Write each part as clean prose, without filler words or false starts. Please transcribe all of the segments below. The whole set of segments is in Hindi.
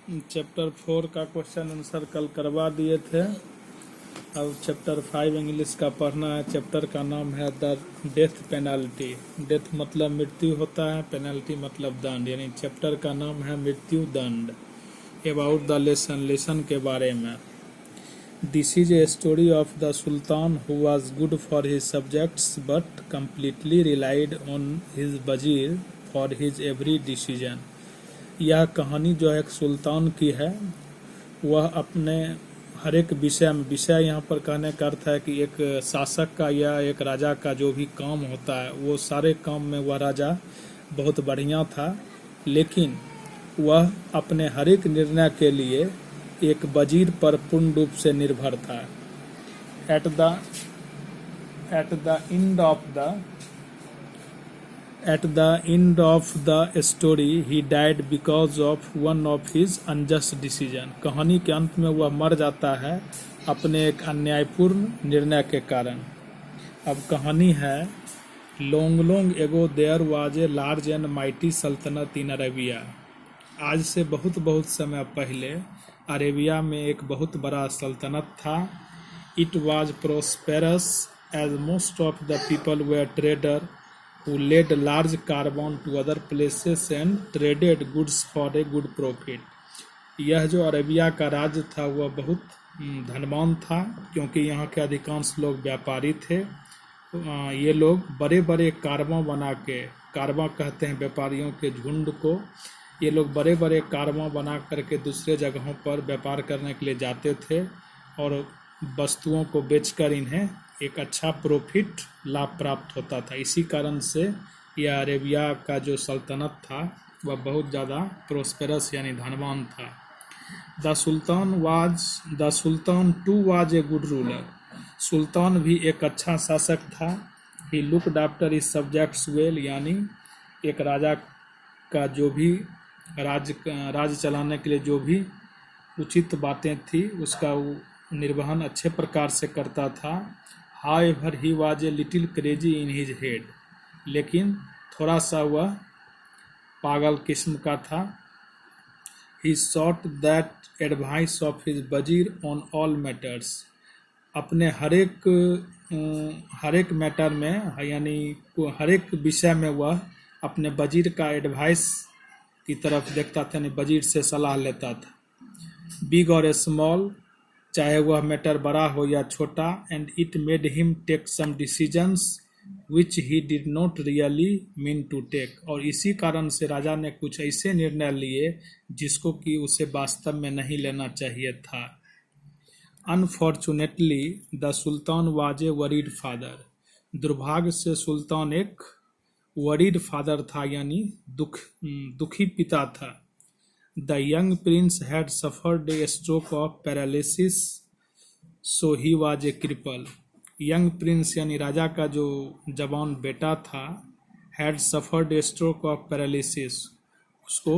चैप्टर 4 का क्वेश्चन आंसर कल करवा दिए थे। अब चैप्टर 5 इंग्लिश का पढ़ना है। चैप्टर का नाम है द डेथ पेनल्टी। डेथ मतलब मृत्यु होता है, पेनल्टी मतलब दंड, यानी चैप्टर का नाम है मृत्यु दंड। अबाउट द लेसन के बारे में। This is a story of the sultan who was good for his subjects but completely relied on his वजीर फॉर हिज एवरी डिसीजन। यह कहानी जो है एक सुल्तान की है, वह अपने हर एक विषय में, विषय यहाँ पर कहने का अर्थ है कि एक शासक का या एक राजा का जो भी काम होता है वो सारे काम में वह राजा बहुत बढ़िया था, लेकिन वह अपने हर एक निर्णय के लिए एक वजीर पर पूर्ण रूप से निर्भर था। At the end of the story he died because of one of his unjust decision। कहानी के अंत में वह मर जाता है अपने एक अन्यायपूर्ण निर्णय के कारण। अब कहानी है, long ago there was a large and mighty सल्तनत in अरेबिया। आज से बहुत समय पहले अरेबिया में एक बहुत बड़ा सल्तनत था। It was prosperous as most of the people were trader who led large caravan to other places and traded goods for a good profit। यह जो अरेबिया का राज्य था वह बहुत धनवान था, क्योंकि यहाँ के अधिकांश लोग व्यापारी थे। ये लोग बड़े बड़े कारवां बना के, कारवां कहते हैं व्यापारियों के झुंड को, ये लोग बड़े बड़े कारवां बना करके दूसरे जगहों पर व्यापार करने के लिए जाते थे और वस्तुओं को बेचकर इन्हें एक अच्छा प्रॉफिट लाभ प्राप्त होता था। इसी कारण से यह अरेबिया का जो सल्तनत था वह बहुत ज़्यादा प्रोस्पेरस यानी धनवान था। The sultan too was a good ruler. सुल्तान भी एक अच्छा शासक था। He looked after his subjects well, यानी एक राजा का जो भी राज्य चलाने के लिए जो भी उचित बातें थी उसका निर्वहन अच्छे प्रकार से करता था। However, he was a little crazy in his head। लेकिन थोड़ा सा वह पागल किस्म का था। He sought that advice of his वजीर on all matters। अपने हर एक मैटर में, यानी हर एक विषय में वह अपने वजीर का एडवाइस की तरफ देखता था, यानी वजीर से सलाह लेता था। बिग और स्मॉल, चाहे वह मैटर बड़ा हो या छोटा। And it made him take some decisions which he did not really mean to take. और इसी कारण से राजा ने कुछ ऐसे निर्णय लिए जिसको कि उसे वास्तव में नहीं लेना चाहिए था। Unfortunately the sultan was a worried father. दुर्भाग्य से सुल्तान एक वरीड फादर था, यानी दुखी पिता था। The young prince had suffered a stroke of paralysis, so he was a cripple। Young Prince यानी राजा का जो जवान बेटा था, had suffered a stroke of paralysis, उसको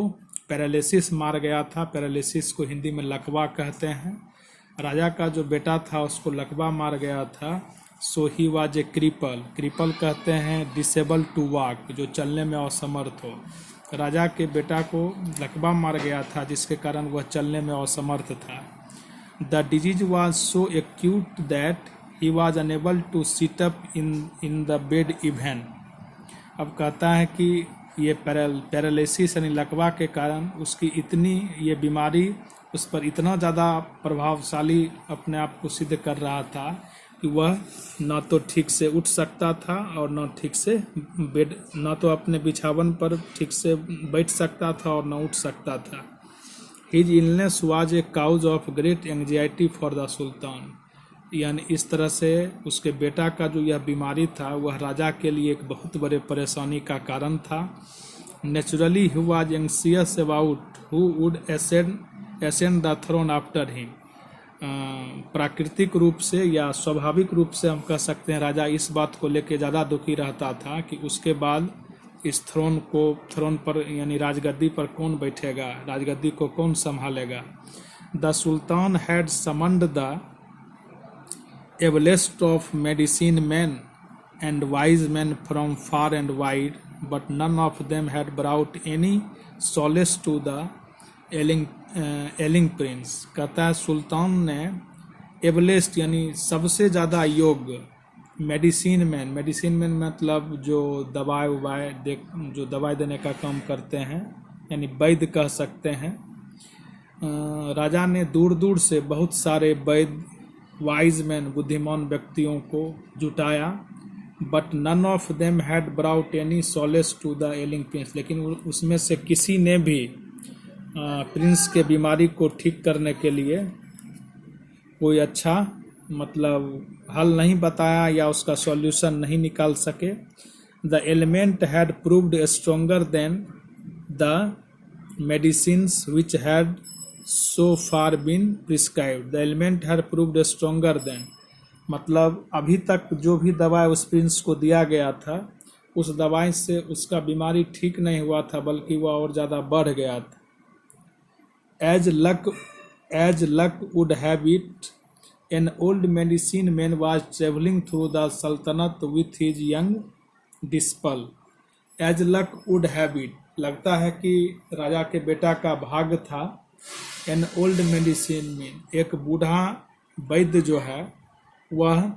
पैरालिसिस मार गया था। पैरालिसिस को हिंदी में लकवा कहते हैं। राजा का जो बेटा था उसको लकवा मार गया था। so he was a cripple। cripple कहते हैं डिसेबल टू वॉक, जो चलने में असमर्थ हो। राजा के बेटा को लकवा मार गया था जिसके कारण वह चलने में असमर्थ था। The disease was so acute that he was unable to sit up in the bed even. अब कहता है कि ये पैरालिसिस यानी लकवा के कारण उसकी इतनी ये बीमारी उस पर इतना ज़्यादा प्रभावशाली अपने आप को सिद्ध कर रहा था कि वह ना तो ठीक से उठ सकता था और ना ठीक से ना तो अपने बिछावन पर ठीक से बैठ सकता था और ना उठ सकता था। His illness was a cause of great anxiety for the sultan. यानी इस तरह से उसके बेटा का जो यह बीमारी था वह राजा के लिए एक बहुत बड़े परेशानी का कारण था। Naturally he was anxious about who would ascend the throne after him. प्राकृतिक रूप से या स्वाभाविक रूप से हम कह सकते हैं राजा इस बात को लेकर ज़्यादा दुखी रहता था कि उसके बाद इस थ्रोन पर यानी राजगद्दी पर कौन बैठेगा, राजगद्दी को कौन संभालेगा। The sultan had summoned the ablest of medicine man and wise man from far and wide, but none of them had brought any solace to the ailing prince. कहता है सुल्तान ने एबलेस्ट यानी सबसे ज़्यादा योग्य मेडिसिन मैन मतलब जो जो दवाई देने का काम करते हैं यानी वैद्य कह सकते हैं। राजा ने दूर दूर से बहुत सारे वैद्य वाइज मैन बुद्धिमान व्यक्तियों को जुटाया, but none of them had brought any solace to the ailing prince. लेकिन उसमें से किसी ने भी प्रिंस के बीमारी को ठीक करने के लिए कोई अच्छा मतलब हल नहीं बताया या उसका सॉल्यूशन नहीं निकाल सके। The element had proved stronger than the medicines which had so far been prescribed. The element had proved stronger than मतलब अभी तक जो भी दवाई उस प्रिंस को दिया गया था उस दवाई से उसका बीमारी ठीक नहीं हुआ था, बल्कि वह और ज़्यादा बढ़ गया था। As luck would have it, an old medicine man was traveling through the Sultanate with his young disciple. As luck would have it, लगता है कि राजा के बेटा का भाग्य था। An old medicine man, एक बूढ़ा वैद्य जो है वह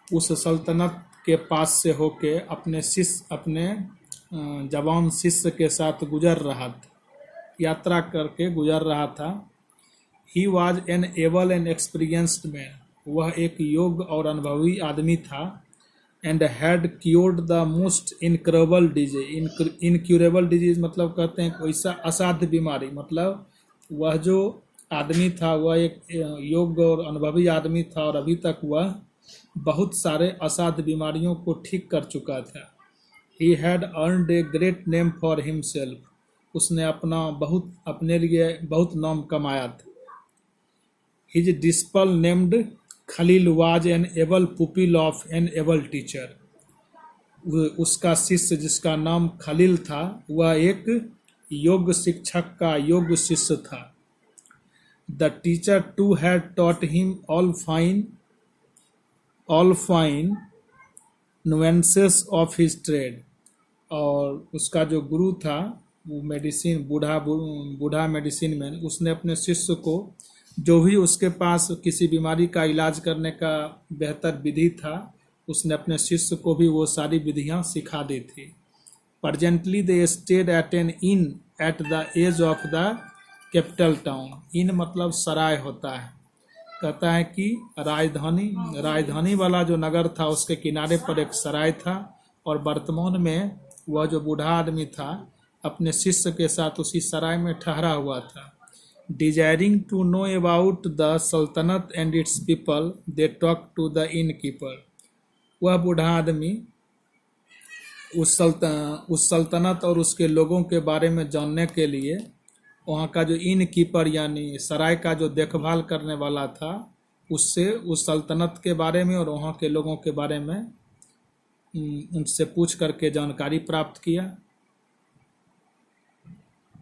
उस सल्तनत के पास से होके अपने जवान शिष्य के साथ गुजर रहा था, यात्रा करके गुजर रहा था। He was an able and experienced man, वह एक योग्य और अनुभवी आदमी था। And had cured the most incurable disease. Incurable disease मतलब कहते हैं कोई सा असाध्य बीमारी, मतलब वह जो आदमी था वह एक योग्य और अनुभवी आदमी था और अभी तक वह बहुत सारे असाध्य बीमारियों को ठीक कर चुका था। He had earned a great name for himself, उसने अपने लिए बहुत नाम कमाया था। His disciple named Khalil was an able pupil of an able teacher, उसका शिष्य जिसका नाम खलील था वह एक योग्य शिक्षक का योग्य शिष्य था। The teacher too had taught him all fine nuances of his trade, और उसका जो गुरु था वो बूढ़ा मेडिसिन मैन, उसने अपने शिष्य को जो भी उसके पास किसी बीमारी का इलाज करने का बेहतर विधि था उसने अपने शिष्य को भी वो सारी विधियां सिखा दी थी। Presently they stayed at an inn at the edge of the capital town. Inn मतलब सराय होता है। कहता है कि राजधानी वाला जो नगर था उसके किनारे पर एक सराय था और वर्तमान में वह जो बूढ़ा आदमी था अपने शिष्य के साथ उसी सराय में ठहरा हुआ था। Desiring to know about the sultanate and its people they talk to the innkeeper. वह बूढ़ा आदमी उस सल्तनत और उसके लोगों के बारे में जानने के लिए वहाँ का जो इन कीपर यानी सराय का जो देखभाल करने वाला था उससे उस सल्तनत के बारे में और वहाँ के लोगों के बारे में उनसे पूछ करके जानकारी प्राप्त किया।